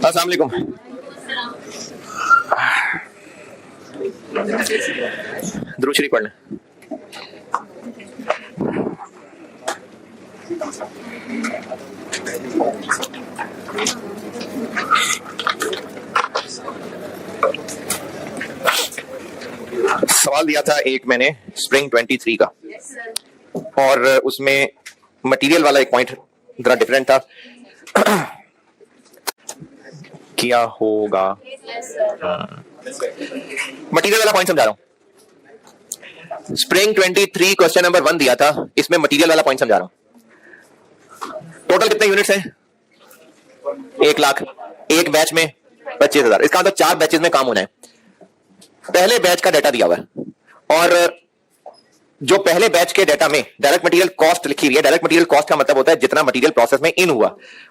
अस्सलाम वालेकुम। दुरूद शरीफ पढ़ लें। सवाल दिया था एक मैंने स्प्रिंग 23 का, और उसमें मटेरियल वाला एक पॉइंट जरा डिफरेंट था। क्या होगा, मटेरियल वाला पॉइंट समझा रहा हूं। स्प्रिंग 23 क्वेश्चन नंबर 1 दिया था, इसमें मटेरियल वाला पॉइंट समझा रहा हूं। टोटल कितने यूनिट्स हैं? 1 लाख। एक बैच में 25,000। इसका मतलब 4 बैचेस में काम होना है। पहले बैच का डाटा दिया हुआ है, और जो पहले बैच के डाटा में डायरेक्ट मटेरियल कॉस्ट लिखी हुई है। डायरेक्ट मटेरियल कॉस्ट का मतलब होता है जितना मटेरियल प्रोसेस में इन हुआ,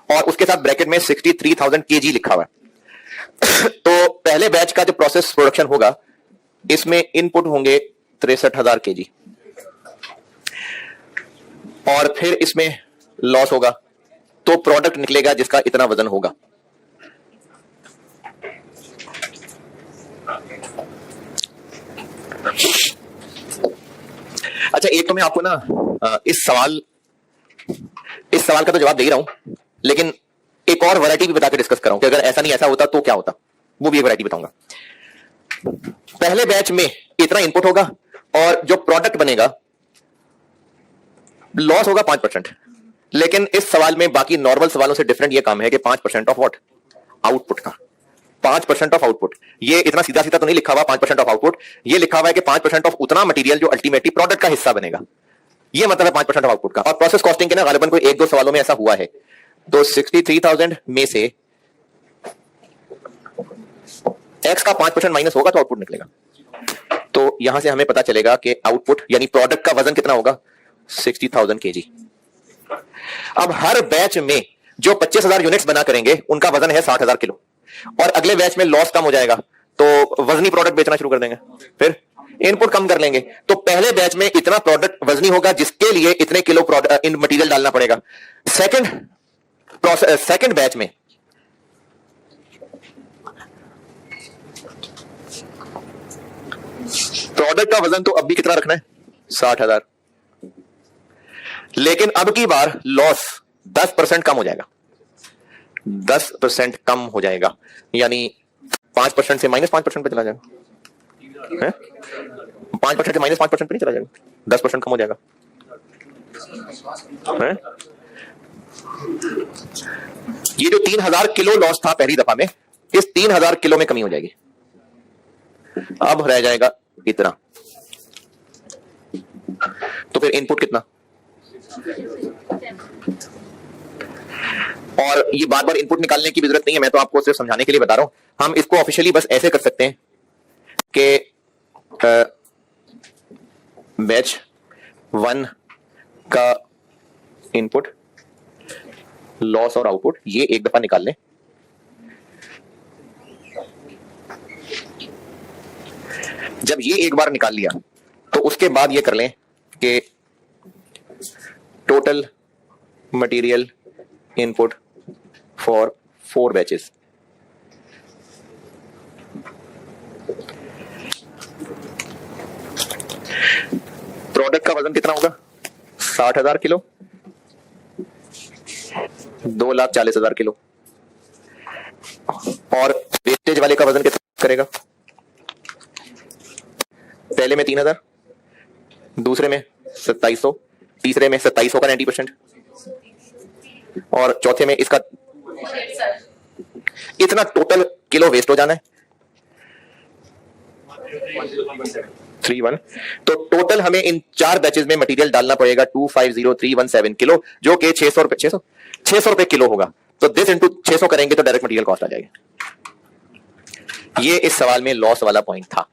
और उसके साथ ब्रैकेट में 63,000 केजी लिखा हुआ है। तो पहले बैच का जो प्रोसेस प्रोडक्शन होगा, इसमें इनपुट होंगे 63,000 केजी, और फिर इसमें लॉस होगा, तो प्रोडक्ट निकलेगा जिसका इतना वजन होगा। अच्छा, एक तो मैं आपको ना इस सवाल का तो जवाब दे ही रहा हूं, लेकिन एक और वैरायटी भी बता के डिस्कस कर रहा हूं कि अगर ऐसा नहीं ऐसा होता तो क्या होता, वो भी एक वैरायटी बताऊंगा। पहले बैच में इतना इनपुट होगा, और जो प्रोडक्ट बनेगा लॉस होगा 5%। लेकिन इस सवाल में बाकी नॉर्मल सवालों से डिफरेंट ये काम है कि 5% ऑफ व्हाट? आउटपुट का। 5% ऑफ आउटपुट। ये इतना सीधा सीधा तो नहीं लिखा हुआ 5% ऑफ आउटपुट, ये लिखा हुआ है कि 5% ऑफ उतना मटेरियल जो अल्टीमेटली प्रोडक्ट का हिस्सा बनेगा। ये मतलब है 5% ऑफ आउटपुट का। और प्रोसेस कॉस्टिंग के ना गालिबन कोई 1-2 सवालों में ऐसा हुआ है। तो 63,000 में से एक्स का 5% माइनस होगा तो आउटपुट निकलेगा। तो यहां से हमें पता चलेगा कि आउटपुट यानी प्रोडक्ट का वजन कितना होगा? 60,000 केजी। अब हर बैच में जो 25,000 यूनिट्स बना करेंगे उनका वजन है 60,000 किलो, और अगले बैच में लॉस कम हो जाएगा तो वजनी प्रोडक्ट बेचना शुरू कर देंगे, फिर इनपुट कम कर लेंगे। तो पहले बैच में इतना प्रोडक्ट वजनी होगा जिसके लिए इतने किलो इन मटेरियल डालना पड़ेगा। सेकंड बैच में प्रोडक्ट का वजन तो अब भी कितना रखना है? 60,000। लेकिन अब की बार लॉस 10% कम हो जाएगा। 10% कम हो जाएगा, यानी 5% से -5% पे चला जाएगा। 5% से -5% पे नहीं चला जाएगा, 10% कम हो जाएगा। है? ये जो 3,000 किलो लॉस था पहली दफा में, इस 3,000 किलो में कमी हो जाएगी। अब रह जाएगा इतना। तो फिर इनपुट कितना? और ये बार बार इनपुट निकालने की भी जरूरत नहीं है, मैं तो आपको सिर्फ समझाने के लिए बता रहा हूं। हम इसको ऑफिशियली बस ऐसे कर सकते हैं कि बैच 1 का इनपुट, लॉस और आउटपुट ये एक दफा निकाल लें। जब ये एक बार निकाल लिया तो उसके बाद ये कर लें कि total material input for 4 batches. Product का वजन कितना होगा? 60,000 किलो, 2,40,000 किलो। और वेस्टेज वाले का वजन कितना करेगा? पहले में 3,000, दूसरे में 2700, तीसरे में 2700 का 90%, और चौथे में इसका इतना टोटल किलो वेस्ट हो जाना है 31। तो टोटल हमें इन 4 बैचेस में मटेरियल डालना पड़ेगा 250,317 किलो, जो कि 600 रुपए किलो होगा। तो दिस इंटू 600 करेंगे तो डायरेक्ट मटेरियल कॉस्ट आ जाएगी। ये इस सवाल में लॉस वाला पॉइंट था।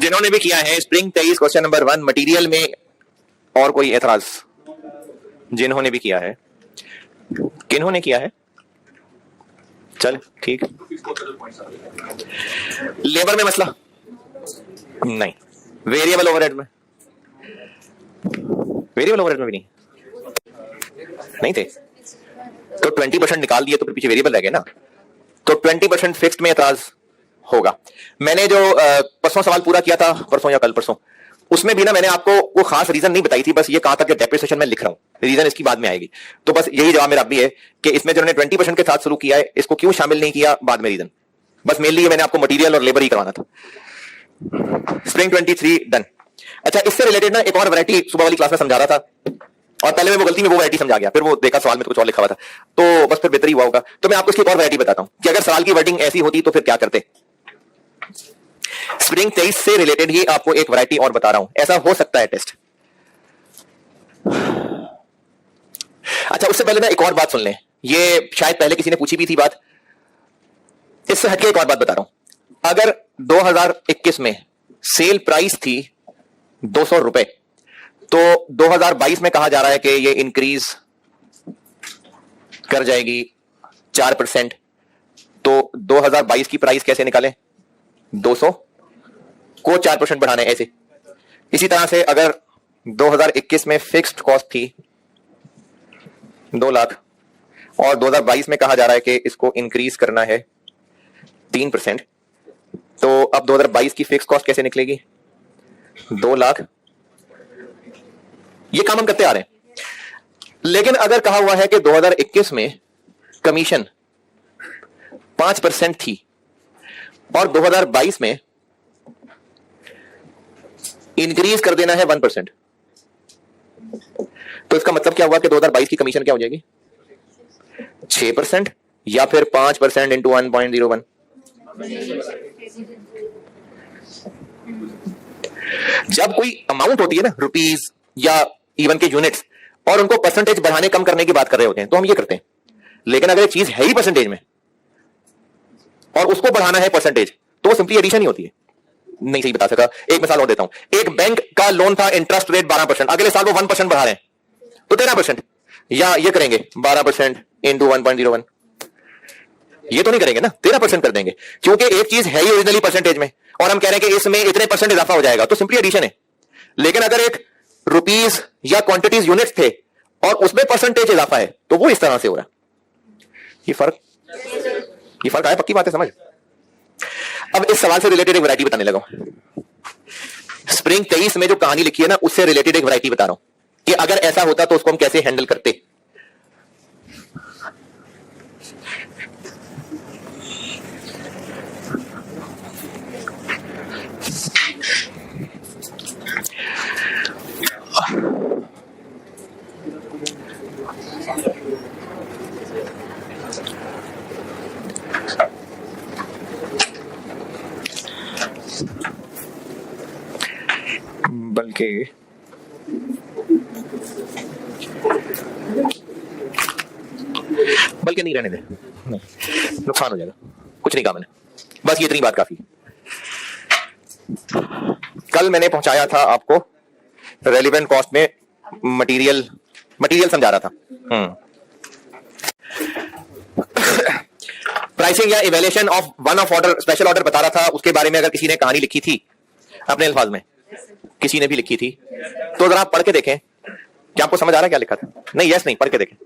जिन्होंने भी किया है स्प्रिंग 23 क्वेश्चन नंबर 1 मटेरियल में, और कोई एतराज? जिन्होंने भी किया है, किन्होंने किया है? चल ठीक। लेबर में मसला नहीं, वेरिएबल ओवरहेड में, वेरिएबल ओवरहेड में भी नहीं थे, तो 20% निकाल दिए तो फिर पीछे वेरिएबल रह गए ना, तो 20% फिक्स्ड में एतराज होगा। मैंने जो परसों सवाल पूरा किया था, परसों या कल परसों, उसमें भी ना मैंने आपको वो खास रीजन नहीं बताई थी, बस ये कहा था कि डेप्रिसिएशन में लिख रहा हूं, रीजन इसकी बाद में आएगी। तो बस यही जवाब मेरा भी है कि इसमें जिन्होंने 20% के साथ शुरू किया है, इसको क्यों शामिल नहीं किया, बाद में रीजन। बस मेनली ये मैंने आपको मटेरियल और लेबर ही करवाना था। Spring 23 done. अच्छा, इससे रिलेटेड ना एक और वैरायटी सुबह वाली क्लास में समझा रहा था, और पहले मैं वो गलती में वो वैरायटी समझा गया, फिर वो देखा सवाल में तो कुछ और लिखा हुआ था, तो बस फिर बेहतर ही हुआ होगा। तो मैं आपको इसकी एक और वैरायटी बताता हूं कि अगर सवाल की वर्डिंग ऐसी होती तो फिर क्या करते। स्प्रिंग 23 से रिलेटेड ही आपको एक वैरायटी और बता रहा हूं, ऐसा हो सकता है टेस्ट। अच्छा, उससे पहले ना एक और बात सुन लें, ये शायद पहले किसी ने पूछी भी थी बात, इससे हटके एक और बात बता रहा हूं। अगर 2021 में सेल प्राइस थी 200 रुपए, तो 2022 में कहा जा रहा है कि ये इंक्रीज कर जाएगी 4%, तो 2022 की प्राइस कैसे निकालें? 200 को 4% बढ़ाना है ऐसे। इसी तरह से अगर 2021 में फिक्स्ड कॉस्ट थी 2 लाख और 2022 में कहा जा रहा है कि इसको इंक्रीज करना है 3%, तो अब 2022 की फिक्स कॉस्ट कैसे निकलेगी? 2 लाख। ये काम हम करते आ रहे हैं। लेकिन अगर कहा हुआ है कि 2021 में कमीशन 5% थी और 2022 में इंक्रीज कर देना है 1%, तो इसका मतलब क्या हुआ कि 2022 की कमीशन क्या हो जाएगी? 6% या फिर 5% इंटू 1.01। जब कोई अमाउंट होती है ना, रुपीस या इवन के यूनिट्स, और उनको परसेंटेज बढ़ाने कम करने की बात कर रहे होते हैं, तो हम ये करते हैं। लेकिन अगर एक चीज है ही परसेंटेज में और उसको बढ़ाना है परसेंटेज, तो वो सिंपली एडिशन ही होती है। नहीं सही बता सका, एक मिसाल और देता हूं। एक बैंक का लोन था, इंटरेस्ट रेट 12%, अगले साल वो 1% बढ़ा रहे हैं, तो 13%। या ये करेंगे 12% इंटू 1.01, ये तो नहीं करेंगे ना, 13% कर देंगे, क्योंकि एक चीज है ही ओरिजिनली परसेंटेज में और हम कह रहे हैं कि इसमें इतने परसेंट इजाफा हो जाएगा, तो सिंपली एडिशन है। लेकिन अगर एक रुपीस या क्वांटिटीज यूनिट्स थे और उसमें परसेंटेज इजाफा है, तो वो इस तरह से हो रहा है। ये फर्क आया, पक्की बात है, समझ। अब इस सवाल से रिलेटेड एक वैरायटी बताने लगा। स्प्रिंग 23 में जो कहानी लिखी है ना, उससे रिलेटेड एक वैरायटी बता रहा हूं कि अगर ऐसा होता तो उसको हम कैसे हैंडल करते। बल्कि नहीं रहने दे, नुकसान हो जाएगा, कुछ नहीं कहा मैंने, बस ये इतनी बात काफी। कल मैंने पहुंचाया था आपको रेलिवेंट कॉस्ट में मटेरियल समझा रहा था। प्राइसिंग या evaluation of one of order, special order बता रहा था। उसके बारे में अगर किसी ने कहानी लिखी थी अपने अल्फाज में, किसी ने भी लिखी थी, तो जरा आप पढ़ के देखें क्या आपको समझ आ रहा है क्या लिखा था। नहीं, यस नहीं, पढ़ के देखें,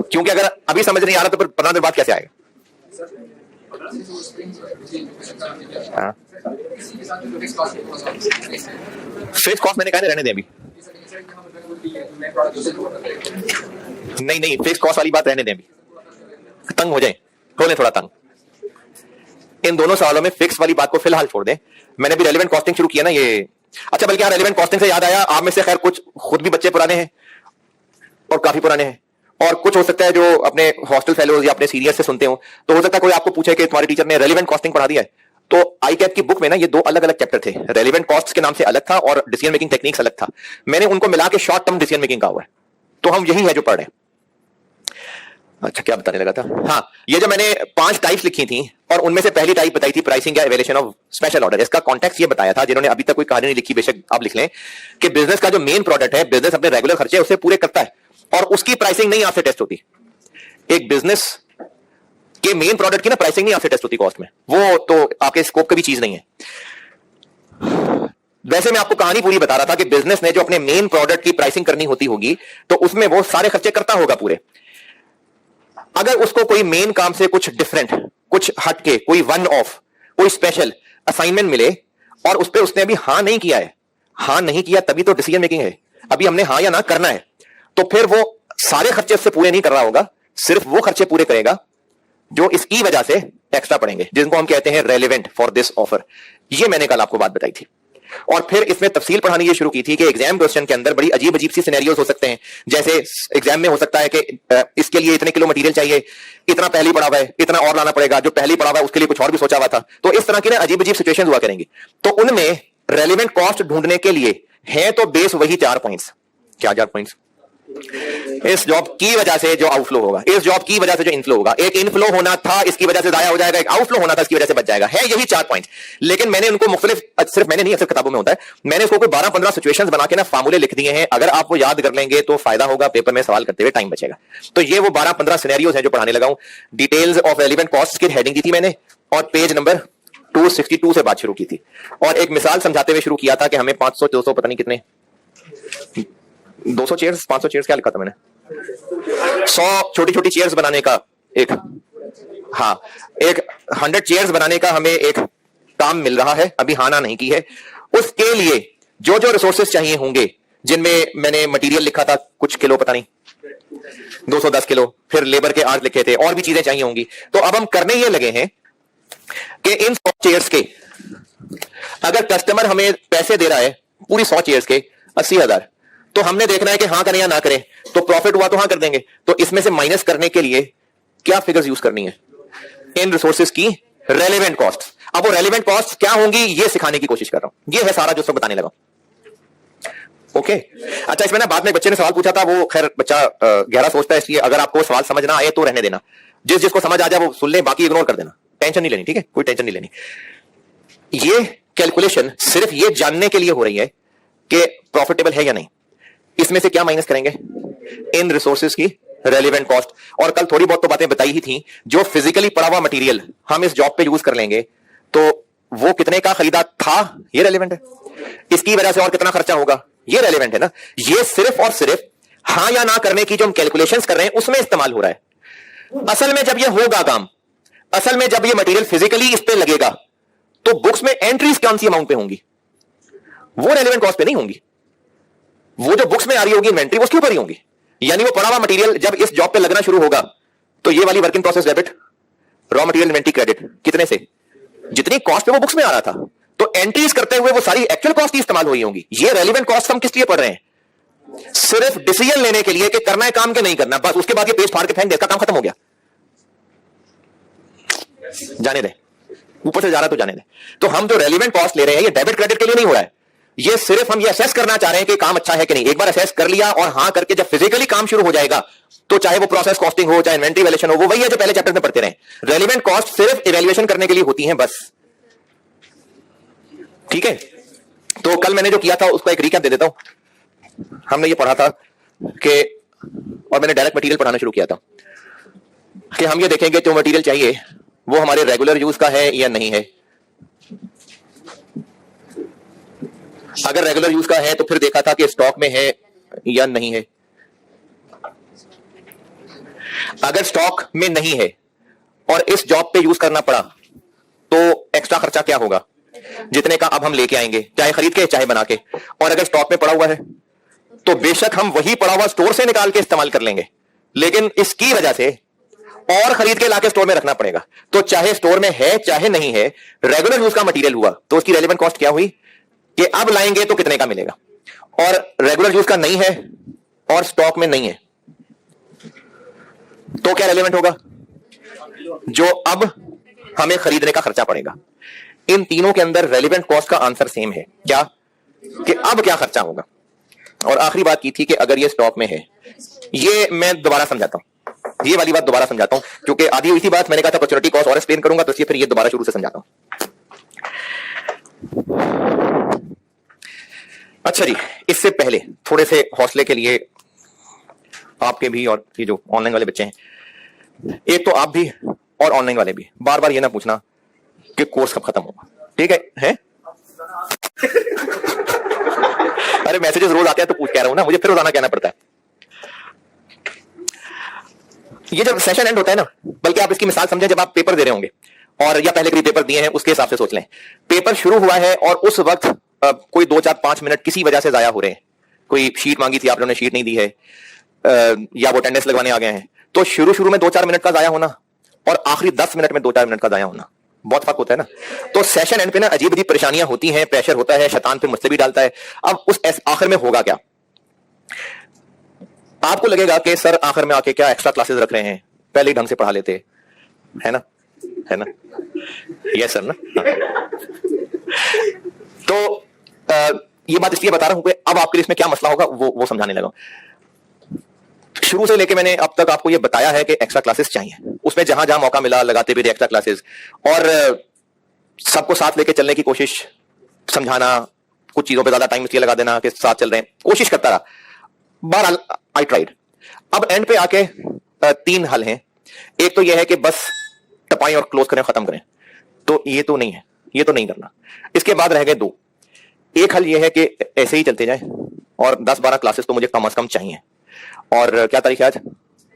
क्योंकि अगर अभी समझ नहीं आ रहा तो फिर 15 दिन बाद कैसे आएगा। हाँ, फिक्स कॉस्ट मैंने कहा रहने दें अभी, नहीं फिक्स कॉस्ट वाली बात रहने दें, अभी तंग हो जाए, हो ले थोड़ा तंग। इन दोनों सवालों में फिक्स वाली बात को फिलहाल छोड़ दें। मैंने भी रेलेवेंट कॉस्टिंग शुरू किया ना ये। अच्छा, बल्कि रेलेवेंट कॉस्टिंग से याद आया, आप में से खैर कुछ खुद भी बच्चे पुराने हैं और काफी पुराने हैं, और कुछ हो सकता है जो अपने हॉस्टल फेलोज या अपने सीनियर से सुनते हो, तो हो सकता है कोई आपको पूछे कि तुम्हारे टीचर ने रेलेवेंट कॉस्टिंग पढ़ा दिया है। तो आईकैप की बुक में ना ये 2 अलग अलग चैप्टर थे, रेलेवेंट कॉस्ट के नाम से अलग था और डिसीजन मेकिंग टेक्निक्स अलग था। मैंने उनको मिला के शॉर्ट टर्म डिसीजन मेकिंग का हुआ है, तो हम यही है जो पढ़ रहे हैं। अच्छा क्या बताने लगा था, हाँ ये जो मैंने 5 टाइप्स लिखी थी और उनमें से पहली टाइप बताई थी प्राइसिंग या इवैल्यूएशन ऑफ स्पेशल ऑर्डर। इसका कॉन्टेक्स्ट ये बताया था, जिन्होंने अभी तक कोई कहानी नहीं लिखी बेशक आप लिख लें, कि बिजनेस का जो मेन प्रोडक्ट है, बिजनेस अपने रेगुलर खर्चे उससे पूरे करता है और उसकी प्राइसिंग नहीं आपसे टेस्ट होती। एक बिजनेस के मेन प्रोडक्ट की ना प्राइसिंग नहीं आपसे टेस्ट होती कॉस्ट में, वो तो आपके स्कोप की भी चीज नहीं है। वैसे मैं आपको कहानी पूरी बता रहा था कि बिजनेस ने जो अपने मेन प्रोडक्ट की प्राइसिंग करनी होती होगी तो उसमें वो सारे खर्चे करता होगा पूरे। अगर उसको कोई मेन काम से कुछ डिफरेंट, कुछ हटके, कोई वन ऑफ, कोई स्पेशल असाइनमेंट मिले और उस पर उसने अभी हां नहीं किया है, हां नहीं किया तभी तो डिसीजन मेकिंग है, अभी हमने हां या ना करना है, तो फिर वो सारे खर्चे उससे पूरे नहीं कर रहा होगा, सिर्फ वो खर्चे पूरे करेगा जो इसकी वजह से एक्स्ट्रा पड़ेंगे, जिनको हम कहते हैं रेलेवेंट फॉर दिस ऑफर। ये मैंने कल आपको बात बताई थी। और फिर इसमें तफसील पढ़ानी ये शुरू की थी कि एग्जाम क्वेश्चन के अंदर बड़ी अजीब अजीब सी सिनेरियोज हो सकते हैं। जैसे एग्जाम में हो सकता है कि इसके लिए इतने किलो मटेरियल चाहिए, इतना पहले पड़ा हुआ है, इतना और लाना पड़ेगा, जो पहले पड़ा हुआ है उसके लिए कुछ और भी सोचा हुआ था। तो इस तरह की ना अजीब अजीब सिचुएशन हुआ करेंगी। तो उनमें रेलिवेंट कॉस्ट ढूंढने के लिए है तो बेस वही 4 पॉइंट्स। क्या 4 पॉइंट्स? इस जॉब की वजह से जो आउटफ्लो होगा, इस जॉब की वजह से जो इनफ्लो होगा, एक इनफ्लो होना था इसकी वजह से जाया हो जाएगा, एक आउटफ्लो होना था इसकी वजह से बच जाएगा, है यही 4 पॉइंट। लेकिन मैंने उनको मुख्तलिफ, सिर्फ मैंने नहीं, अक्सर किताबों में होता है, मैंने इसको कोई 12-15 सिचुएशंस बना के ना फार्मूले लिख दिए हैं। अगर आप वो याद कर लेंगे तो फायदा होगा, पेपर में सवाल करते हुए टाइम बचेगा। तो ये वो 12-15 सिनेरियोज हैं जो पढ़ाने लगा हूं। डिटेल्स ऑफ रेलेवेंट कॉस्ट की हेडिंग दी थी मैंने और पेज नंबर 262 से बात शुरू की थी और एक मिसाल समझाते हुए शुरू किया था कि हमें 500 200 पता नहीं कितने 200 चेयर्स 500 चेयर्स क्या लिखा था मैंने, 100 छोटी छोटी चेयर्स बनाने का एक, हाँ एक 100 चेयर्स बनाने का हमें एक काम मिल रहा है, अभी हाना नहीं की है। उसके लिए जो जो रिसोर्सेज चाहिए होंगे, जिनमें मैंने मटेरियल लिखा था कुछ किलो, पता नहीं 210 किलो, फिर लेबर के आर्ज लिखे थे, और भी चीजें चाहिए होंगी। तो अब हम करने ये लगे हैं कि इन 100 चेयर्स के अगर कस्टमर हमें पैसे दे रहा है पूरी 100 चेयर्स के 80,000, तो हमने देखना है कि हां करें या ना करें। तो प्रॉफिट हुआ तो हां कर देंगे। तो इसमें से माइनस करने के लिए क्या फिगर्स यूज करनी है? इन रिसोर्सेज की रेलेवेंट कॉस्ट। अब वो रेलेवेंट कॉस्ट क्या होंगी ये सिखाने की कोशिश कर रहा हूं। ये है सारा जो सब बताने लगा। ओके अच्छा, इसमें ना बाद में बच्चे ने सवाल पूछा था, वो खैर बच्चा गहरा सोचता है, इसलिए अगर आपको सवाल समझ ना आए तो रहने देना, जिस जिसको समझ आ जाए वो सुन ले, बाकी इग्नोर कर देना, टेंशन नहीं लेनी, ठीक है, कोई टेंशन नहीं लेनी। ये कैलकुलेशन सिर्फ ये जानने के लिए हो रही है कि प्रॉफिटेबल है या नहीं। इसमें से क्या माइनस करेंगे? इन रिसोर्सेज की रेलेवेंट कॉस्ट। और कल थोड़ी बहुत तो बातें बताई ही थी, जो फिजिकली पड़ा हुआ मटेरियल हम इस जॉब पे यूज कर लेंगे तो वो कितने का खरीदा था ये रेलेवेंट है, इसकी वजह से और कितना खर्चा होगा ये रेलेवेंट है ना। ये सिर्फ और सिर्फ हां या ना करने की जो हम कैलकुलेशंस कर रहे हैं उसमें इस्तेमाल हो रहा है। असल में जब ये होगा काम, असल में जब ये मटेरियल फिजिकली इस पे लगेगा तो बुक्स में एंट्रीज कौन सी अमाउंट पे होंगी? वो रेलेवेंट कॉस्ट पे नहीं होंगी। वो जो बुक्स में आ रही होगी इन्वेंट्री, वो उसके ऊपर ही होंगी। यानी वो पड़ा हुआ मटेरियल जब इस जॉब पे लगना शुरू होगा तो ये वाली working process debit, raw material inventory credit, कितने से? जितनी कॉस्ट पे वो बुक्स में आ रहा था। तो एंट्रीज करते हुए वो सारी एक्चुअल कॉस्ट ही इस्तेमाल हुई होंगी। ये रेलेवेंट कॉस्ट हम किस लिए पढ़ रहे हैं? सिर्फ डिसीजन लेने के लिए कि करना है काम के नहीं करना, बस। उसके बाद ये पेज फाड़ के फेंक दे, इसका काम खत्म हो गया, जाने दे, ऊपर से जा रहा तो जाने दे। तो हम जो रेलेवेंट कॉस्ट ले रहे हैं ये डेबिट क्रेडिट के लिए नहीं हो रहा है, ये सिर्फ हम ये असेस करना चाह रहे हैं कि काम अच्छा है कि नहीं। एक बार असेस कर लिया और हां करके जब फिजिकली काम शुरू हो जाएगा तो चाहे वो प्रोसेस कॉस्टिंग हो, चाहे इन्वेंट्री वैल्यूएशन हो, वो वही है जो पहले चैप्टर में पढ़ते रहे। रेलेवेंट कॉस्ट सिर्फ इवैल्यूएशन करने के लिए होती हैं, बस। ठीक है, तो कल मैंने जो किया था उसका एक रिकैप दे देता हूं। हमने ये पढ़ा था कि, और मैंने डायरेक्ट मटेरियल पढ़ाना शुरू किया था कि हम ये देखेंगे जो मटेरियल चाहिए वो हमारे रेगुलर यूज का है या नहीं है। अगर रेगुलर यूज का है तो फिर देखा था कि स्टॉक में है या नहीं है। अगर स्टॉक में नहीं है और इस जॉब पे यूज करना पड़ा तो एक्स्ट्रा खर्चा क्या होगा, जितने का अब हम लेके आएंगे, चाहे खरीद के चाहे बना के। और अगर स्टॉक में पड़ा हुआ है तो बेशक हम वही पड़ा हुआ स्टोर से निकाल के इस्तेमाल कर लेंगे, लेकिन इसकी वजह से और खरीद के लाके स्टोर में रखना पड़ेगा। तो चाहे स्टोर में है चाहे नहीं है, रेगुलर यूज का मटेरियल हुआ तो उसकी रेलेवेंट कॉस्ट क्या हुई कि अब लाएंगे तो कितने का मिलेगा। और रेगुलर यूज का नहीं है और स्टॉक में नहीं है तो क्या रेलेवेंट होगा? जो अब हमें खरीदने का खर्चा पड़ेगा। इन तीनों के अंदर रेलेवेंट कॉस्ट का आंसर सेम है, क्या? कि अब क्या खर्चा होगा। और आखिरी बात की थी कि अगर ये स्टॉक में है, ये मैं दोबारा समझाता हूं। ये वाली बात दोबारा समझाता हूं, क्योंकि आधी हुई थी बात, मैंने कहा था अपॉर्चुनिटी कॉस्ट और एक्सप्लेन करूंगा, तो इसलिए फिर ये दोबारा शुरू से समझाता हूं। अच्छा जी, इससे पहले थोड़े से हौसले के लिए आपके भी और ये जो ऑनलाइन वाले बच्चे हैं, एक तो आप भी और ऑनलाइन वाले भी बार बार ये ना पूछना कि कोर्स कब खत्म होगा, ठीक है? अरे मैसेजेस रोज आते हैं तो पूछ कह रहा हूं ना, मुझे फिर रोजाना कहना पड़ता है। ये जब सेशन एंड होता है ना, बल्कि आप इसकी मिसाल समझें, जब आप पेपर दे रहे होंगे और या पहले कभी पेपर दिए हैं, उसके हिसाब से सोच लें। पेपर शुरू हुआ है और उस वक्त कोई 2 4 5 मिनट किसी वजह से जाया हो रहे हैं, कोई शीट मांगी थी, आप लोगों ने शीट नहीं दी है, या वो अटेंडेंस लगवाने आ गए हैं, तो शुरू में 2 4 मिनट का जाया होना और आखिरी 10 मिनट में 2 4 मिनट का जाया होना, बहुत फर्क होता है ना। तो सेशन एंड पे ना अजीब अजीब परेशानियां होती हैं, प्रेशर होता है, शैतान पे मुझसे भी डालता है। अब उस आखिर में होगा क्या? आपको लगेगा कि सर आखिर में आके क्या एक्स्ट्रा क्लासेस रख रहे हैं, पहले ही ढंग से पढ़ा लेते, है ना? यस सर ना। तो ये बात इसलिए बता रहा हूं कि अब आपके लिए इसमें क्या मसला होगा वो समझाने लगा। शुरू से लेके मैंने अब तक आपको ये बताया है कि एक्स्ट्रा क्लासेस चाहिए, उसमें जहां जहां मौका मिला लगाते भी रहे एक्स्ट्रा क्लासेस, और सबको साथ लेके चलने की कोशिश, समझाना, कुछ चीजों पे ज्यादा टाइम इसलिए लगा देना कि साथ चल रहे हैं, कोशिश करता रहा। बहरहाल आई ट्राइड। अब एंड पे आके 3 हल हैं। एक तो यह है कि बस टपाएं और क्लोज करें, खत्म करें, तो ये तो नहीं है, ये तो नहीं करना। इसके बाद रह गए 2। एक हल यह है कि ऐसे ही चलते जाए और 10-12 क्लासेस तो मुझे कम से कम चाहिए। और क्या तारीख है आज?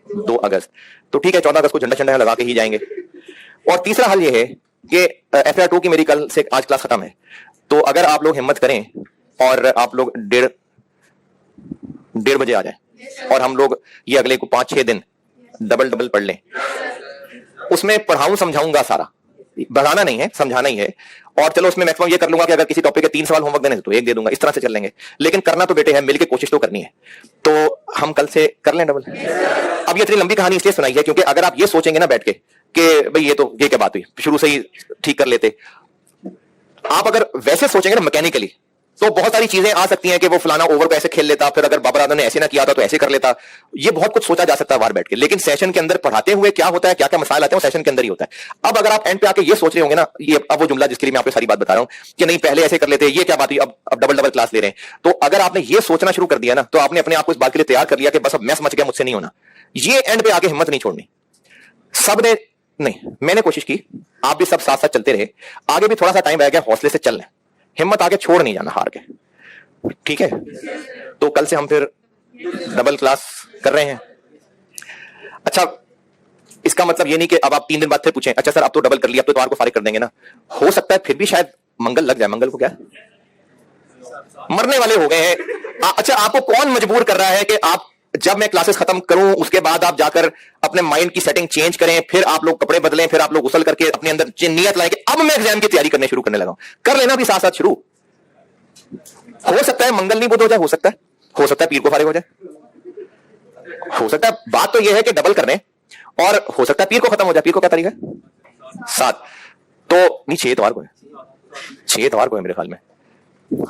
2 अगस्त। तो ठीक है, 14 अगस्त को झंडा झंडा लगा के ही जाएंगे। और तीसरा हल यह है कि FR2 की मेरी कल से आज क्लास खत्म है, तो अगर आप लोग हिम्मत करें और आप लोग 1:30 बजे आ जाएं और हम लोग ये अगले को 5-6 दिन डबल पढ़ लें। उसमें पढ़ाऊं समझाऊंगा, सारा बढ़ाना नहीं है, समझाना ही है। और चलो उसमें मैक्सिमम ये कर लूंगा कि अगर किसी टॉपिक के 3 सवाल होमवर्क देने तो 1 दे दूंगा, इस तरह से चल लेंगे। लेकिन करना तो बेटे है, मिलके कोशिश तो करनी है। तो हम कल से कर लें डबल। अब ये इतनी लंबी कहानी इसलिए सुनाई है क्योंकि अगर आप ये सोचेंगे ना बैठ के कि भाई ये क्या बात हुई, शुरू से ही ठीक कर लेते, आप अगर वैसे सोचेंगे ना मैकेनिकली, तो बहुत सारी चीजें आ सकती हैं कि वो फलाना ओवर को ऐसे खेल लेता, फिर अगर बाबर आदम ने ऐसे ना किया था तो ऐसे कर लेता। ये बहुत कुछ सोचा जा सकता है बाहर बैठ के, लेकिन सेशन के अंदर पढ़ाते हुए क्या होता है, क्या क्या मसाइल आते हैं, सेशन के अंदर ही होता है। अब अगर आप एंड पे आके ये सोच रहे होंगे ना, ये अब वो जुमला जिसके लिए मैं आपको सारी बात बता रहा हूं कि नहीं पहले ऐसे कर लेते, ये क्या बात हुई, अब डबल क्लास ले रहे हैं, तो अगर आपने ये सोचना शुरू कर दिया ना, तो आपने अपने आप को इस बात के लिए तैयार कर लिया कि बस अब मैस मच गया, मुझसे नहीं होना। ये एंड पे आके हिम्मत नहीं छोड़नी। सबने नहीं, मैंने कोशिश की, आप भी सब साथ साथ चलते रहे, आगे भी थोड़ा सा टाइम रह गया, हौसले से चल लें, हिम्मत आगे छोड़ नहीं जाना हार के, ठीक है? तो कल से हम फिर डबल क्लास कर रहे हैं। अच्छा, इसका मतलब ये नहीं कि अब आप 3 दिन बाद फिर पूछें अच्छा सर अब तो डबल कर लिया, अब तो इतवार को फारिग कर देंगे ना। हो सकता है फिर भी शायद मंगल लग जाए। मंगल को क्या मरने वाले हो गए हैं। अच्छा, आपको कौन मजबूर कर रहा है कि आप जब मैं क्लासेस खत्म करूं उसके बाद आप जाकर अपने माइंड की सेटिंग चेंज करें, फिर आप लोग कपड़े बदलें, फिर आप लोग गुस्ल करके अपने अंदर नियत लाएं कि अब मैं एग्जाम की तैयारी करने शुरू करने लगा हूं। कर लेना भी साथ साथ शुरू। हो सकता है मंगल नहीं बुध हो जाए, हो सकता है पीर को फारिग हो जाए, हो सकता है। बात तो यह है कि डबल करने, और हो सकता है पीर को खत्म हो जाए। पीर को क्या तारीख है? 7। तो नहीं 6 इतवार को है, 6 इतवार को है मेरे ख्याल में।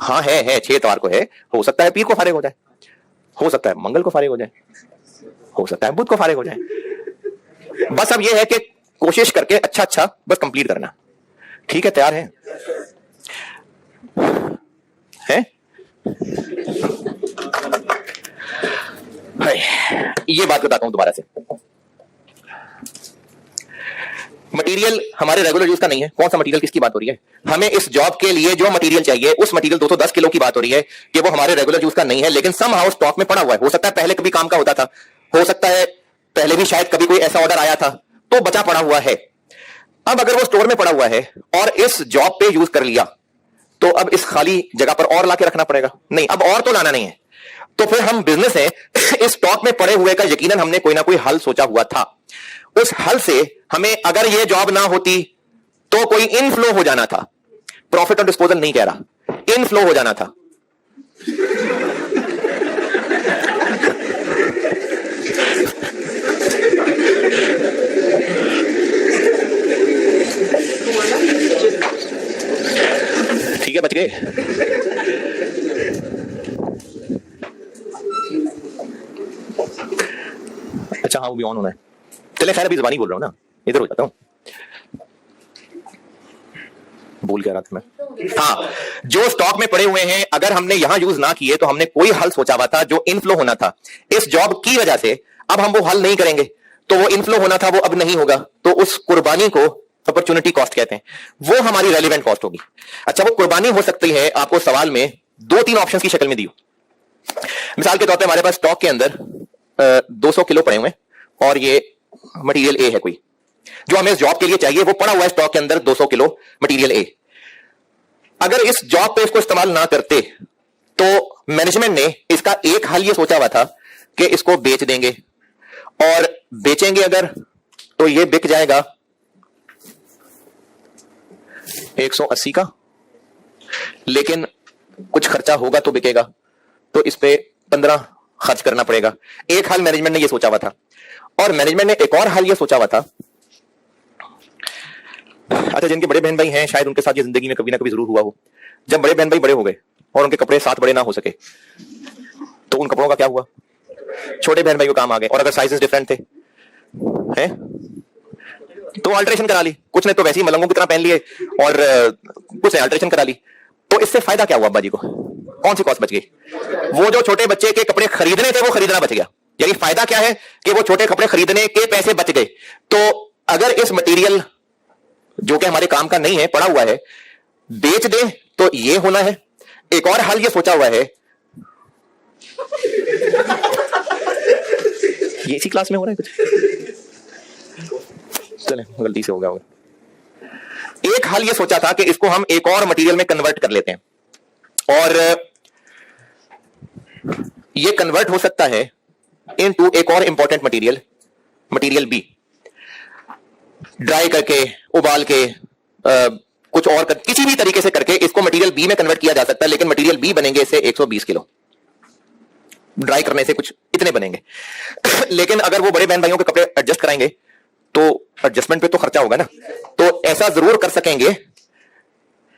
हाँ है 6 इतवार को है। हो सकता है पीर को फारिग हो जाए, हो सकता है मंगल को फारिग हो जाए, हो सकता है बुध को फारिग हो जाए। बस अब यह है कि कोशिश करके अच्छा बस कंप्लीट करना। ठीक है, तैयार है? ये बात बताता हूं दोबारा से। मटेरियल हमारे रेगुलर यूज का नहीं है। कौन सा मटेरियल, किसकी बात हो रही है? हमें इस जॉब के लिए जो मटेरियल चाहिए, उस मटेरियल 210 किलो की बात हो रही है कि वो हमारे रेगुलर यूज का नहीं है, लेकिन सम हाउ स्टॉक में पड़ा हुआ है। हो सकता है पहले कभी काम का होता था, हो सकता है पहले भी शायद कभी कोई ऐसा ऑर्डर आया था तो बचा पड़ा हुआ है। अब अगर वो स्टोर में पड़ा हुआ है और इस जॉब पे यूज कर लिया, तो अब इस खाली जगह पर और लाके रखना पड़ेगा? नहीं, अब और तो लाना नहीं है। तो फिर हम बिजनेस है इस स्टॉक में पड़े हुए का यकीनन हमने कोई ना कोई हल सोचा हुआ था। उस हल से हमें अगर ये जॉब ना होती तो कोई इनफ्लो हो जाना था। प्रॉफिट और डिस्पोजल नहीं कह रहा, इनफ्लो हो जाना था। ठीक है, बच गए। अच्छा हाँ, वो भी ऑन होना है। चले खैर अभी जुबानी बोल रहा हूं ना, इधर हो जाता हूं। भूल क्या रहा था मैं। हाँ, जो स्टॉक में पड़े हुए हैं अगर हमने यहां यूज ना किए तो हमने कोई हल सोचा हुआ था जो इनफ्लो होना था, इस जॉब की वजह से अब हम वो हल नहीं करेंगे तो वो इनफ्लो होना था वो अब नहीं होगा, तो उस कुर्बानी को अपॉर्चुनिटी कॉस्ट कहते हैं, वो हमारी रेलिवेंट कॉस्ट होगी। अच्छा, वो कुर्बानी हो सकती है आपको सवाल में 2-3 ऑप्शन की शक्ल में दी हो। मिसाल के तौर पे हमारे पास स्टॉक के अंदर 200 किलो पड़े हुए और ये मटेरियल ए है कोई जो हमें इस जॉब के लिए चाहिए, वो पड़ा हुआ है स्टॉक के अंदर 200 किलो मटेरियल ए। अगर इस जॉब पे इसको इस्तेमाल ना करते तो मैनेजमेंट ने इसका एक हल ये सोचा हुआ था कि इसको बेच देंगे, और बेचेंगे अगर तो ये बिक जाएगा 180 का, लेकिन कुछ खर्चा होगा तो बिकेगा, तो इस पे 15 खर्च करना पड़ेगा। एक हल मैनेजमेंट ने ये सोचा हुआ था। और मैनेजमेंट ने एक और हल ये सोचा हुआ था, अच्छा जिनके बड़े बहन भाई हैं शायद उनके साथ ये जिंदगी में कभी ना कभी जरूर हुआ हो, जब बड़े बहन भाई बड़े हो गए और उनके कपड़े साथ बड़े ना हो सके तो उन कपड़ों का क्या हुआ, छोटे बहन भाई को काम आ गए, और अगर साइजेस डिफरेंट थे हैं तो अल्टरेशन करा ली, कुछ ने तो वैसे ही मलंगों की तरह पहन लिए और कुछ ने अल्टरेशन करा ली। तो इससे फायदा क्या हुआ अब्बा जी को, कौन सी कॉस्ट बच गई? वो जो छोटे बच्चे के कपड़े खरीदने थे वो खरीदना बच गया, यानी फायदा क्या है कि वो छोटे कपड़े खरीदने के पैसे बच गए। तो अगर इस मटेरियल जो कि हमारे काम का नहीं है पड़ा हुआ है बेच दे तो ये होना है। एक और हल ये सोचा हुआ है, ये इसी क्लास में हो रहा है कुछ, चले गलती से हो गया होगा। एक हल ये सोचा था कि इसको हम एक और मटेरियल में कन्वर्ट कर लेते हैं, और ये कन्वर्ट हो सकता है इनटू एक और important material, material B. Dry करके, उबाल के, कुछ और किसी भी तरीके से करके इसको मटेरियल बी में कन्वर्ट किया जा सकता है, लेकिन मटेरियल बी बनेंगे इससे 120 किलो, ड्राई करने से कुछ इतने बनेंगे। लेकिन अगर वो बड़े बहन भाइयों के कपड़े एडजस्ट कराएंगे तो एडजस्टमेंट पे तो खर्चा होगा ना, तो ऐसा जरूर कर सकेंगे,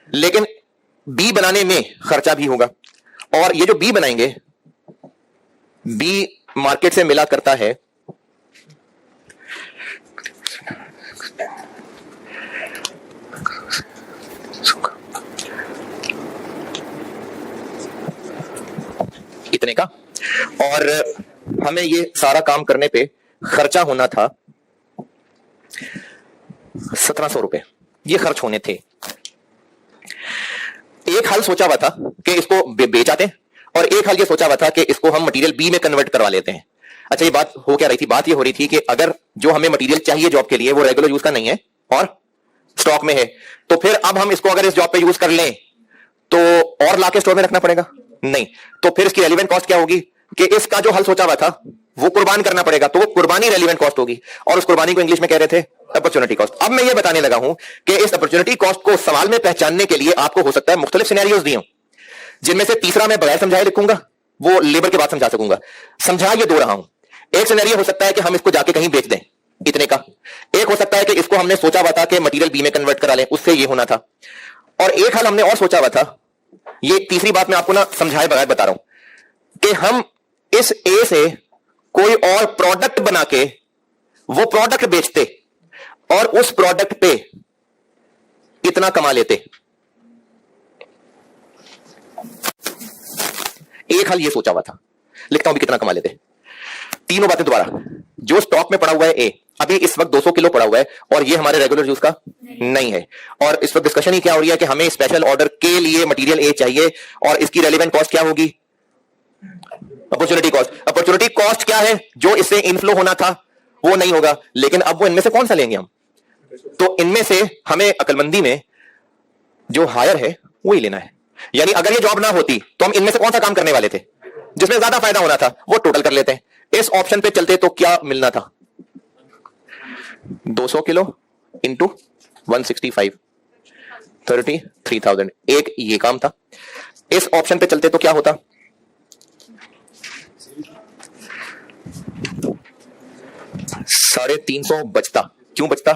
लेकिन बी बनाने में खर्चा भी होगा। और ये जो बी बनाएंगे, बी मार्केट से मिला करता है इतने का, और हमें ये सारा काम करने पे खर्चा होना था 1700 रुपए, ये खर्च होने थे। एक हल सोचा हुआ था कि इसको बेच आते, और एक हल ये सोचा हुआ था कि इसको हम मटेरियल बी में कन्वर्ट करवा लेते हैं। अच्छा, ये बात हो क्या रही थी? बात ये हो रही थी कि अगर जो हमें मटेरियल चाहिए जॉब के लिए वो रेगुलर यूज का नहीं है और स्टॉक में है, तो फिर अब हम इसको अगर इस जॉब पे यूज कर लें तो और लाके स्टोर में रखना पड़ेगा? नहीं। तो फिर इसकी रेलिवेंट कॉस्ट क्या होगी कि इसका जो हल सोचा हुआ था वो कुर्बान करना पड़ेगा, तो वो कुर्बानी रेलिवेंट कॉस्ट होगी, और उस कुर्बानी को इंग्लिश में कह रहे थे अपॉर्चुनिटी कॉस्ट। अब मैं ये बताने लगा हूं कि इस अपॉर्चुनिटी कॉस्ट को सवाल में पहचानने के लिए आपको हो सकता है मुख्तलिफ सिनेरियोज दिए, जिनमें से तीसरा मैं बगैर समझाए लिखूंगा, वो लेबर के बाद समझा सकूंगा। समझा ये दो रहा हूं। एक सिनेरियो हो सकता है कि हम इसको जाके कहीं बेच दें इतने का, एक हो सकता है कि इसको हमने सोचा हुआ था कि मटेरियल बी में कन्वर्ट करा लें, उससे ये होना था, और एक हल हमने और सोचा हुआ था, ये तीसरी बात मैं आपको ना समझाए बगैर बता रहा हूं, कि हम इस ए से कोई और प्रोडक्ट बना के वो प्रोडक्ट बेचते और उस प्रोडक्ट पे इतना कमा लेते। एक हल ये सोचा हुआ था, लिखता हूं भी कितना कमा लेते। तीनों बातें दोबारा। जो स्टॉक में पड़ा हुआ है ए, अभी इस वक्त 200 किलो पड़ा हुआ है और ये हमारे रेगुलर यूज का नहीं है, और इस वक्त डिस्कशन ही क्या हो रही है कि हमें स्पेशल ऑर्डर के लिए मटेरियल ए चाहिए, और इसकी रेलेवेंट कॉस्ट क्या होगी? Opportunity cost. अपॉर्चुनिटी कॉस्ट क्या है? जो इससे इनफ्लो होना था वो नहीं होगा, लेकिन अब वो इनमें से कौन सा लेंगे हम? तो इनमें से हमें अकलमंदी में जो हायर है वही लेना है। यानी अगर ये जॉब ना होती तो हम इनमें से कौन सा काम करने वाले थे जिसमें ज्यादा फायदा होना था, वो टोटल कर लेते हैं। इस ऑप्शन पे चलते तो क्या मिलना था? 200 किलो इंटू 165, 33,000। एक ये काम था। इस ऑप्शन पे चलते तो क्या होता? 350 बचता। क्यों बचता?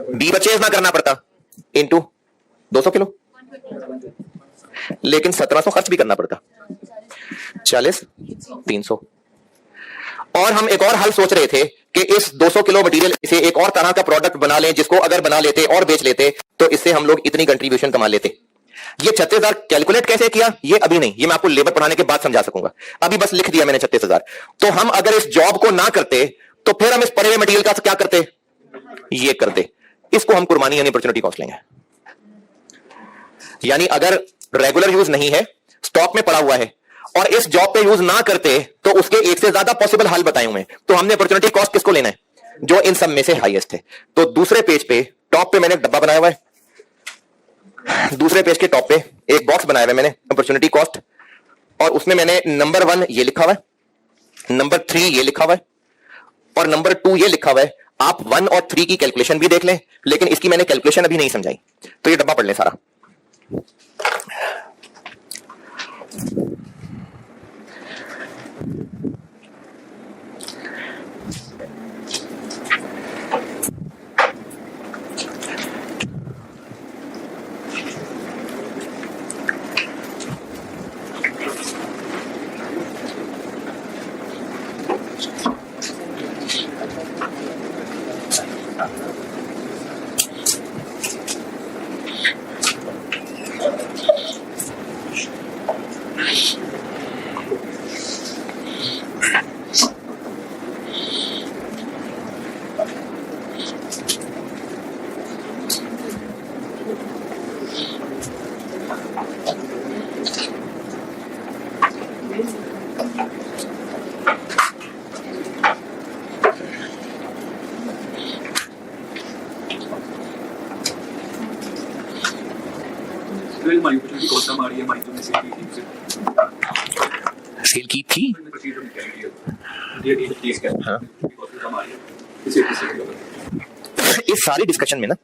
बी परचेज ना करना पड़ता इंटू 200 किलो, लेकिन 1700 खर्च भी करना पड़ता, 40, 300। और हम एक और हल सोच रहे थे कि इस 200 किलो मटेरियल से एक और तरह का प्रोडक्ट बना लें, जिसको अगर बना लेते और बेच लेते तो इससे हम लोग इतनी कंट्रीब्यूशन कमा लेते। ये 36,000 कैलकुलेट कैसे किया ये अभी नहीं, ये मैं आपको लेबर पढ़ाने के बाद समझा सकूंगा, अभी बस लिख दिया मैंने 36,000। तो हम अगर इस जॉब को ना करते तो फिर हम इस पड़े हुए मटेरियल का क्या करते, ये करते। इसको हम कुर्बानी यानी अपॉर्चुनिटी कॉस्ट लेंगे। यानी अगर रेगुलर यूज नहीं है, स्टॉक में पड़ा हुआ है और इस जॉब पे यूज ना करते तो उसके एक से ज्यादा पॉसिबल हल बताए हुए, तो हमने अपॉर्चुनिटी कॉस्ट किसको लेना है, जो इन सब में से हाईएस्ट है। तो दूसरे पेज पे टॉप पे मैंने डब्बा बनाया हुआ है, दूसरे पेज के टॉप पे एक बॉक्स बनाया हुआ है मैंने अपॉर्चुनिटी कॉस्ट, और उसमें मैंने नंबर 1 ये लिखा हुआ है, नंबर 3 ये लिखा हुआ है और नंबर 2 ये लिखा हुआ है। आप 1 और 3 की कैलकुलेशन भी देख लें, लेकिन इसकी मैंने कैलकुलेशन अभी नहीं समझाई, तो ये डब्बा पढ़ लें सारा। सेल की थी हाँ। इस सारी डिस्कशन में ना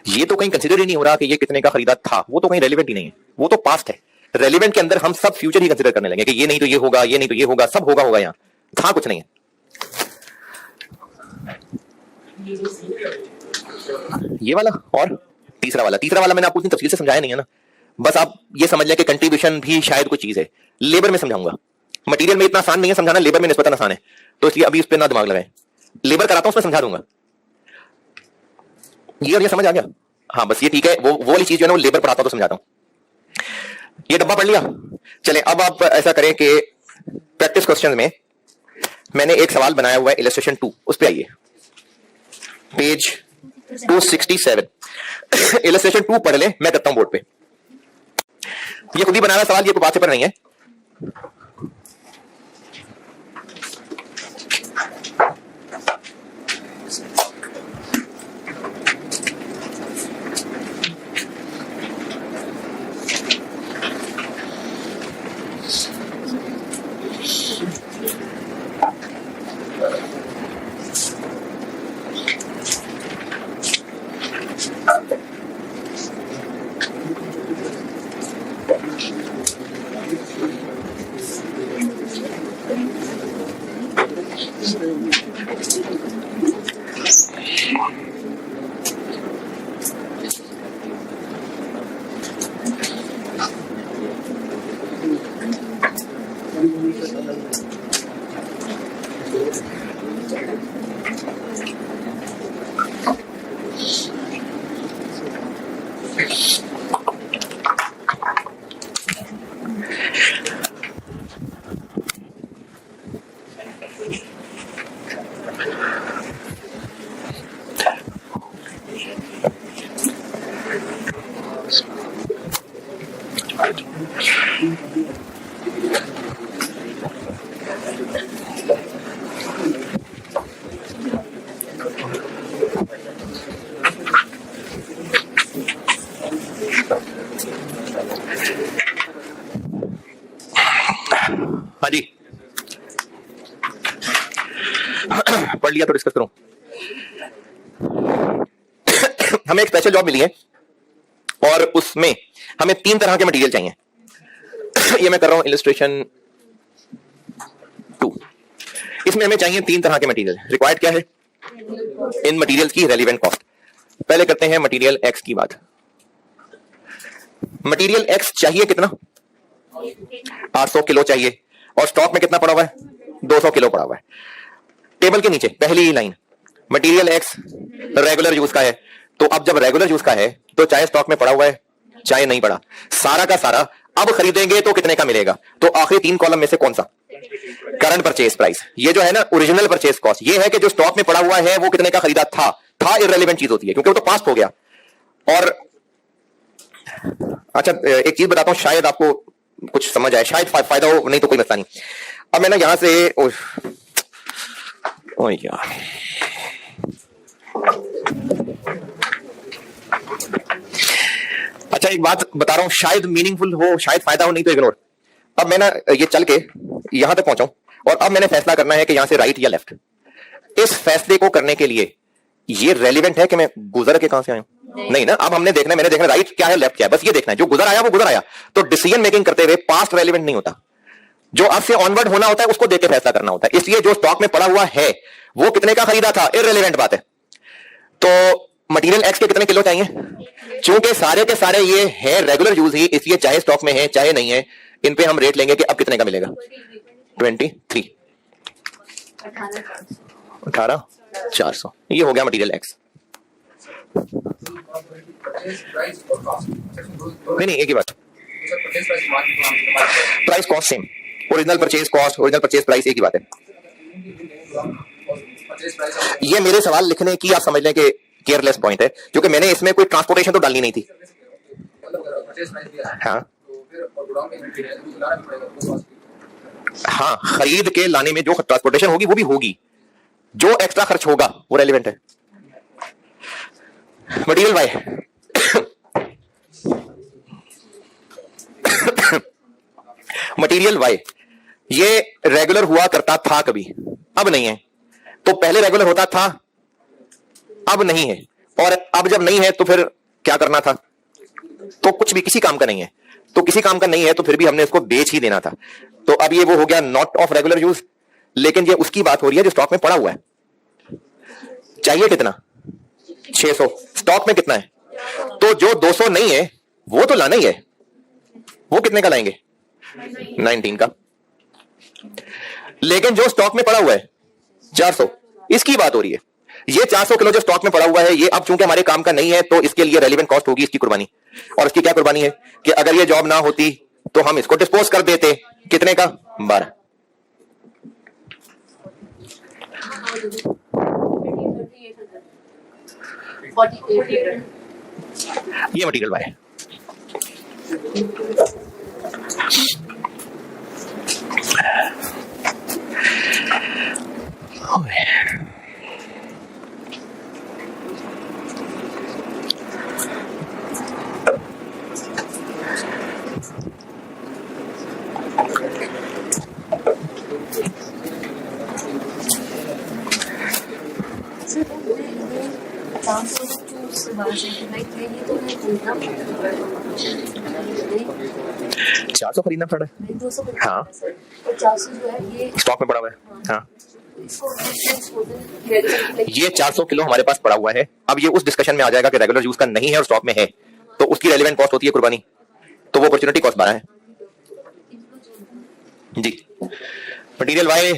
ये तो कहीं कंसिडर ही नहीं हो रहा कि ये कितने का खरीदा था, वो तो कहीं रेलिवेंट ही नहीं है, वो तो पास्ट है। रेलिवेंट के अंदर हम सब फ्यूचर ही कंसिडर करने लगे कि ये नहीं तो ये होगा, ये नहीं तो ये होगा, सब होगा होगा, यहाँ था कुछ नहीं है। ये वाला और तीसरा वाला मैंने आपको इतनी तफसील से समझाया नहीं है ना, बस आप ये समझ लें कि कंट्रीब्यूशन भी शायद कोई चीज है। लेबर में समझाऊंगा, मटेरियल में इतना आसान नहीं है समझाना, लेबर में निस्बतन आसान है, तो इसलिए अभी इस पे ना दिमाग लगाएं। लेबर कराता हूं उसमें समझा दूंगा। ये और ये समझ आ गया? हाँ बस ये ठीक है, वो वाली चीज जो है ना वो लेबर पढ़ाता तो समझाता हूं। ये डब्बा पढ़ लिया। चले अब आप ऐसा करें कि प्रैक्टिस क्वेश्चन में मैंने एक सवाल बनाया हुआ है इलस्ट्रेशन 2, उस पे आइए, पेज 267। इलस्ट्रेशन 2 पढ़ ले, मैं करता हूं बोर्ड पे। ये खुद ही बनाया सवाल, ये कोई बात से पर नहीं है। हाँ जी पढ़ लिया तो डिस्कस करूं। हमें एक स्पेशल जॉब मिली है और उसमें हमें 3 तरह के मटेरियल चाहिए। ये मैं कर रहा हूं इलस्ट्रेशन 2। इसमें हमें चाहिए 3 तरह के मटेरियल। रिक्वायर्ड क्या है? इन मटेरियल की रेलिवेंट कॉस्ट। पहले करते हैं मटेरियल एक्स की बात। मटेरियल एक्स चाहिए कितना? 800 किलो चाहिए और स्टॉक में कितना पड़ा हुआ है? 200 किलो पड़ा हुआ है। टेबल के नीचे पहली ही line, material ex regular use का है, तो अब जब रेगुलर यूज का है तो चाहे स्टॉक में पड़ा हुआ है चाहे नहीं पड़ा, सारा का सारा अब खरीदेंगे तो कितने का मिलेगा? तो आखिरी 3 कॉलम में से कौन सा? Current purchase price. ये जो है ना ओरिजिनल परचेज कॉस्ट, ये है कि जो स्टॉक में पड़ा हुआ है वो कितने का खरीदा था इररिलेवेंट चीज होती है क्योंकि वो तो पास्ट हो गया। और अच्छा एक चीज बताता हूं, शायद आपको कुछ समझ आए, शायद फायदा हो, नहीं तो कोई मसला नहीं। अब मैं ना यहां से ओ यार अच्छा एक बात बता रहा हूं, शायद मीनिंगफुल हो शायद फायदा हो, नहीं तो इग्नोर। अब मैं ना ये चल के यहां तक पहुंचा हूं और अब मैंने फैसला करना है कि यहां से राइट या लेफ्ट। इस फैसले को करने के लिए ये रेलिवेंट है कि मैं गुजर के कहां से आया हूं? नहीं ना, अब हमने देखना है, मैंने देखना राइट क्या है लेफ्ट क्या है, बस ये देखना है। जो गुजर आया वो गुजर आया। तो डिसीजन मेकिंग करते हुए पास्ट रेलिवेंट नहीं होता, जो अब से ऑनवर्ड होना होता है उसको देख के फैसला करना होता है। इसलिए जो स्टॉक में पड़ा हुआ है वो कितने का खरीदा था इररिलेवेंट बात है। तो मटेरियल एक्स के कितने किलो चाहिए? चूंकि सारे के सारे ये है रेगुलर यूज ही, इसलिए चाहे स्टॉक में है चाहे नहीं है, इन पे हम रेट लेंगे कि अब कितने का मिलेगा। 23 18,400 ये हो गया मटेरियल एक्स। नहीं एक ही बात, price cost same, original purchase cost original purchase price एक ही बात है। ये मेरे सवाल लिखने की आप समझ लें कि केयरलेस पॉइंट है, क्योंकि मैंने इसमें कोई ट्रांसपोर्टेशन तो डालनी नहीं थी। हाँ खरीद के लाने में जो ट्रांसपोर्टेशन होगी वो भी होगी, जो एक्स्ट्रा खर्च होगा वो रेलिवेंट है। मटेरियल वाई मटेरियल वाई ये रेगुलर हुआ करता था कभी, अब नहीं है। तो पहले रेगुलर होता था अब नहीं है, और अब जब नहीं है तो फिर क्या करना था? तो कुछ भी किसी काम का नहीं है, तो किसी काम का नहीं है तो फिर भी हमने इसको बेच ही देना था। तो अब ये वो हो गया नॉट ऑफ रेगुलर यूज, लेकिन ये उसकी बात हो रही है जो स्टॉक में पड़ा हुआ है। चाहिए कितना? 600, स्टॉक में कितना है? तो जो 200 नहीं है वो तो लाना ही है, वो कितने का लाएंगे? 19 का। लेकिन जो स्टॉक में पड़ा हुआ है 400, इसकी बात हो रही है। ये 400 किलो जो स्टॉक में पड़ा हुआ है ये अब चूंकि हमारे काम का नहीं है तो इसके लिए रेलिवेंट कॉस्ट होगी इसकी कुर्बानी। और इसकी क्या कुर्बानी है कि अगर ये जॉब ना होती तो हम इसको डिस्पोज कर देते, कितने का? 12। ये मटेरियल वाई है। चार सौ खरीदना पड़ा है। हाँ 400 जो है ये स्टॉक में पड़ा हुआ है। हाँ ये 400 किलो हमारे पास पड़ा हुआ है। अब ये उस डिस्कशन में आ जाएगा कि रेगुलर यूज का नहीं है और स्टॉक में है, तो उसकी रेलिवेंट कॉस्ट होती है कुर्बानी, तो वो अपॉर्चुनिटी कॉस्ट 12 है जी। मटेरियल वाई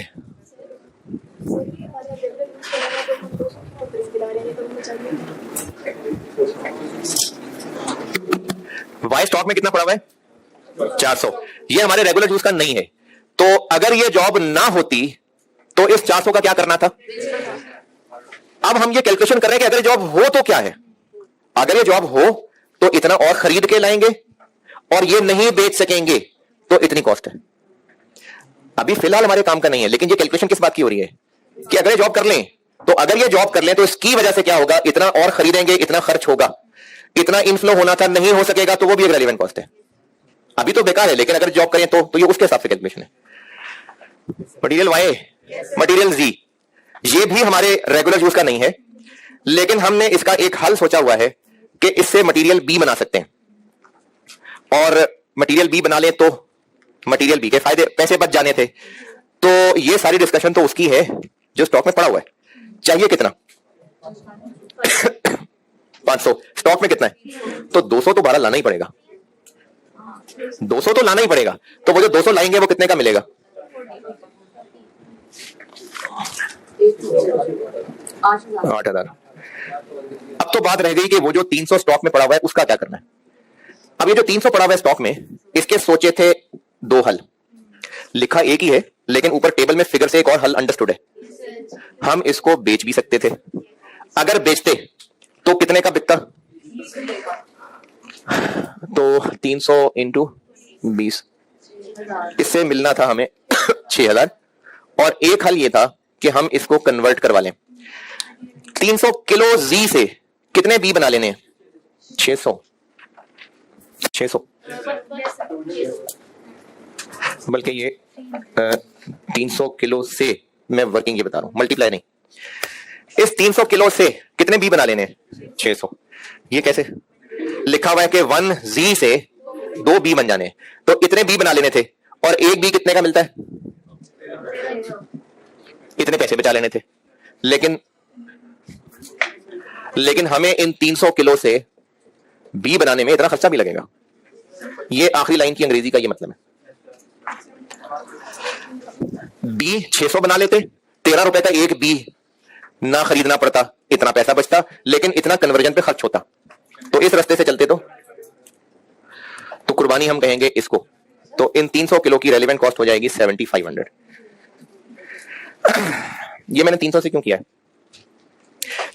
वाई स्टॉक में कितना पड़ा हुआ है? 400। ये हमारे रेगुलर यूज का नहीं है, तो अगर ये जॉब ना होती तो इस 400 का क्या करना था? अब हम ये कैलकुलेशन कर रहे हैं कि अगर जॉब हो तो क्या है। अगर ये जॉब हो तो इतना और खरीद के लाएंगे, और ये नहीं बेच सकेंगे तो इतनी कॉस्ट है। अभी फिलहाल हमारे काम का नहीं है, लेकिन ये कैलकुलेशन किस बात की हो रही है कि अगर ये जॉब कर लें, तो अगर ये जॉब कर लें तो इसकी वजह से क्या होगा? इतना और खरीदेंगे, इतना खर्च होगा, इतना इनफ्लो होना था, नहीं हो सकेगा, तो वो भी एक रेलेवेंट कॉस्ट है। अभी तो बेकार है, लेकिन अगर जॉब करें तो ये उसके हिसाब से कैलकुलेशन है। मटेरियल वाई मटेरियल जी ये भी हमारे रेगुलर यूज का नहीं है, लेकिन हमने इसका एक हल सोचा हुआ है कि इससे मटेरियल बी बना सकते हैं, और मटेरियल बी बना ले तो मटेरियल बी के फायदे पैसे बच जाने थे। तो ये सारी डिस्कशन तो उसकी है जो स्टॉक में पड़ा हुआ है। चाहिए कितना? 500। स्टॉक में कितना है? तो 200 तो 12 लाना ही पड़ेगा, 200 तो लाना ही पड़ेगा। तो वो जो 200 लाएंगे वो कितने का मिलेगा? 8,000। 8,000। अब तो बात रह गई कि वो जो 300 स्टॉक में पड़ा हुआ है उसका क्या करना है। अब ये जो 300 पड़ा हुआ है स्टॉक में, इसके सोचे थे दो हल, लिखा एक ही है लेकिन ऊपर टेबल में फिगर से एक और हल अंडरस्टूड है। हम इसको बेच भी सकते थे। अगर बेचते तो कितने का बिकता? तो 300 इंटू 20, इससे मिलना था हमें 6,000। और एक हल ये था कि हम इसको कन्वर्ट करवा लें। 300 किलो जी से कितने बी बना लेने? 600। बल्कि ये 300 किलो से, मैं वर्किंग ये बता रहा हूं, मल्टीप्लाई नहीं। इस 300 किलो से कितने बी बना लेने? 600। ये कैसे? लिखा हुआ है कि 1 जी से 2 बी बन जाने, तो इतने बी बना लेने थे और एक बी कितने का मिलता है? इतने पैसे बचा लेने थे। लेकिन हमें इन 300 किलो से बी बनाने में इतना खर्चा भी लगेगा। ये आखिरी लाइन की अंग्रेजी का ये मतलब है। बी 600 बना लेते, 13 रुपए का एक बी ना खरीदना पड़ता, इतना पैसा बचता, लेकिन इतना कन्वर्जन पे खर्च होता। तो इस रास्ते से चलते तो कुर्बानी हम कहेंगे इसको। तो इन 300 किलो की रेलेवेंट कॉस्ट हो जाएगी 7,500। ये मैंने 300 से क्यों किया है?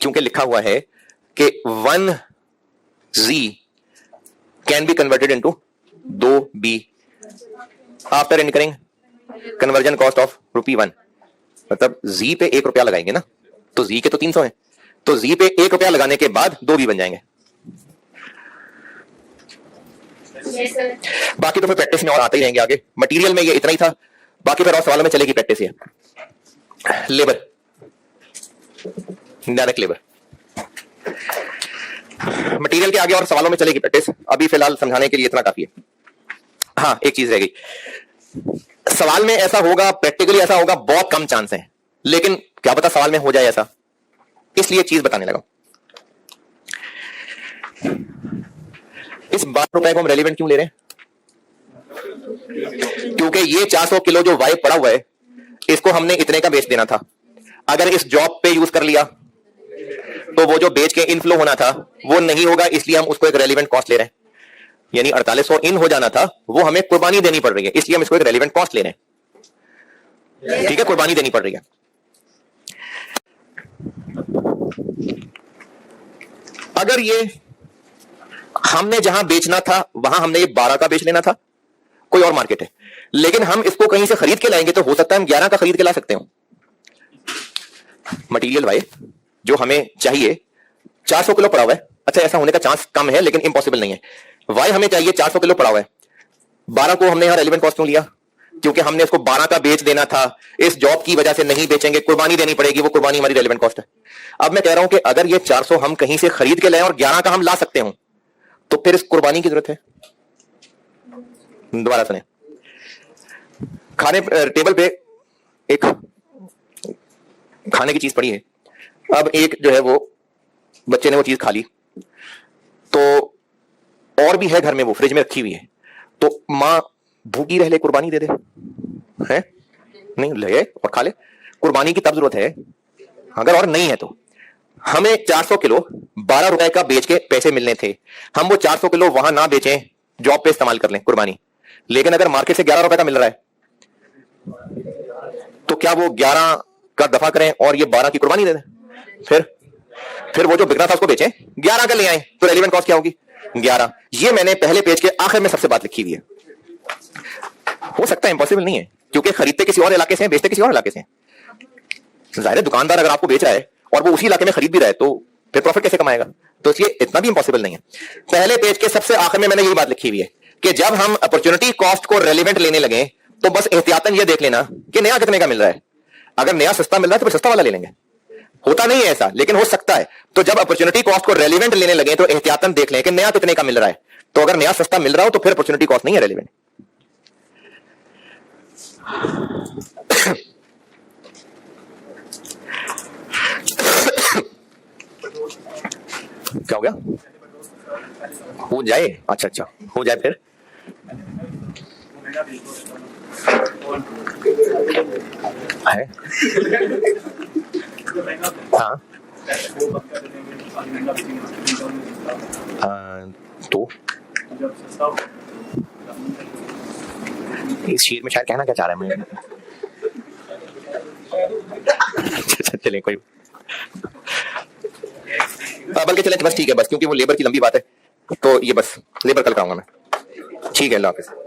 क्योंकि लिखा हुआ है कि 1 G can be converted into 2 B after incurring conversion cost of ₹1। मतलब जी पे 1 रुपया लगाएंगे ना, तो जी के तो 300 है, तो जी पे 1 रुपया लगाने के बाद 2 बी बन जाएंगे। बाकी तो फिर प्रैक्टिस में और आते ही रहेंगे आगे। मटेरियल में ये इतना ही था, बाकी फिर और सवालों में चलेगी प्रैक्टिस। ये लेबर, डायरेक्ट लेबर, मटेरियल के आगे और सवालों में चलेगी प्रैक्टिस। अभी फिलहाल समझाने के लिए इतना काफी है। हाँ, एक चीज रह गई, सवाल में ऐसा होगा, प्रैक्टिकली ऐसा होगा, बहुत कम चांस है, लेकिन क्या पता सवाल में हो जाए ऐसा, इसलिए चीज बताने लगा। इस 12 रुपए को हम रेलिवेंट क्यों ले रहे हैं? क्योंकि ये 400 किलो जो वाई पड़ा हुआ है, इसको हमने इतने का बेच देना था। अगर इस जॉब पे यूज कर लिया तो वो जो बेच के इनफ्लो होना था वो नहीं होगा, इसलिए हम उसको एक रेलिवेंट कॉस्ट ले रहे हैं। यानी 4800 इन हो जाना था, वो हमें कुर्बानी देनी पड़ रही है, इसलिए हम इसको एक रेलिवेंट कॉस्ट ले रहे हैं। ठीक है, कुर्बानी देनी पड़ रही है। अगर ये हमने जहां बेचना था वहां हमने ये 12 का बेच लेना था, कोई और मार्केट है, लेकिन हम इसको कहीं से खरीद के लाएंगे तो हो सकता है हम 11 का खरीद के ला सकते हो। मटेरियल वाई जो हमें चाहिए 400 किलो पड़ा हुआ है। अच्छा, ऐसा होने का चांस कम है लेकिन इम्पॉसिबल नहीं है। वाई हमें चाहिए 400 किलो पड़ा हुआ है, 12 को हमने यहां रेलिवेंट कॉस्ट क्यों लिया? क्योंकि हमने इसको 12 का बेच देना था, इस जॉब की वजह से नहीं बेचेंगे, कुर्बानी देनी पड़ेगी, वो कुर्बानी हमारी रेलिवेंट कॉस्ट है। अब मैं कह रहा हूं कि अगर ये 400 हम कहीं से खरीद के लाए और 11 का हम ला सकते हो तो फिर इस कुर्बानी की जरूरत है? दोबारा सुने, खाने टेबल पे एक खाने की चीज पड़ी है, अब एक जो है वो बच्चे ने वो चीज खा ली, तो और भी है घर में, वो फ्रिज में रखी हुई है, तो मां भूखी रह ले, कुर्बानी दे दे है? नहीं, ले और खा ले, कुर्बानी की तब जरूरत है अगर और नहीं है तो। हमें 400 किलो 12 रुपए का बेच के पैसे मिलने थे, हम वो 400 किलो वहां ना बेचें, जॉब पे इस्तेमाल कर लें कुर्बानी। लेकिन अगर मार्केट से 11 रुपए का मिल रहा है तो क्या वो 11 का दफा करें और ये 12 की कुर्बानी दे दें? फिर वो जो बिकना था उसको बेचें, 11 का ले आए, तो रेलिवेंट कॉस्ट क्या होगी? 11। ये मैंने पहले पेज के आखिर में सबसे बात लिखी हुई है। हो सकता है, इंपॉसिबल नहीं है, क्योंकि खरीदते किसी और इलाके से हैं, बेचते किसी और इलाके से हैं। जाहिर है दुकानदार अगर आपको बेच रहा है और वो उसी इलाके में खरीद भी रहा है तो फिर प्रॉफिट कैसे कमाएगा? तो इसलिए इतना भी इंपॉसिबल नहीं है। पहले पेज के सबसे आखिर में मैंने यही बात लिखी हुई है कि जब हम अपॉर्चुनिटी कॉस्ट को रेलिवेंट लेने लगे तो बस एहतियातन ये देख लेना कि नया कितने का मिल रहा है। अगर नया सस्ता मिल रहा है तो फिर सस्ता वाला ले लेंगे, होता नहीं है ऐसा, लेकिन हो सकता है। तो जब अपॉर्चुनिटी कॉस्ट को रेलिवेंट लेने लगे तो एहतियातन देख लें कि नया कितने का मिल रहा है। तो अगर नया सस्ता मिल रहा हो तो फिर अपॉर्चुनिटी कॉस्ट नहीं है रेलिवेंट। क्या हो गया? हो जाए? अच्छा, हो जाए फिर है हाँ तो इस शेर में शायद कहना क्या चाह रहा है मैं चले कोई बल्कि चले बस ठीक है बस क्योंकि वो लेबर की लंबी बात है तो ये बस लेबर कल कराऊंगा मैं ठीक है अल्लाह हाफिज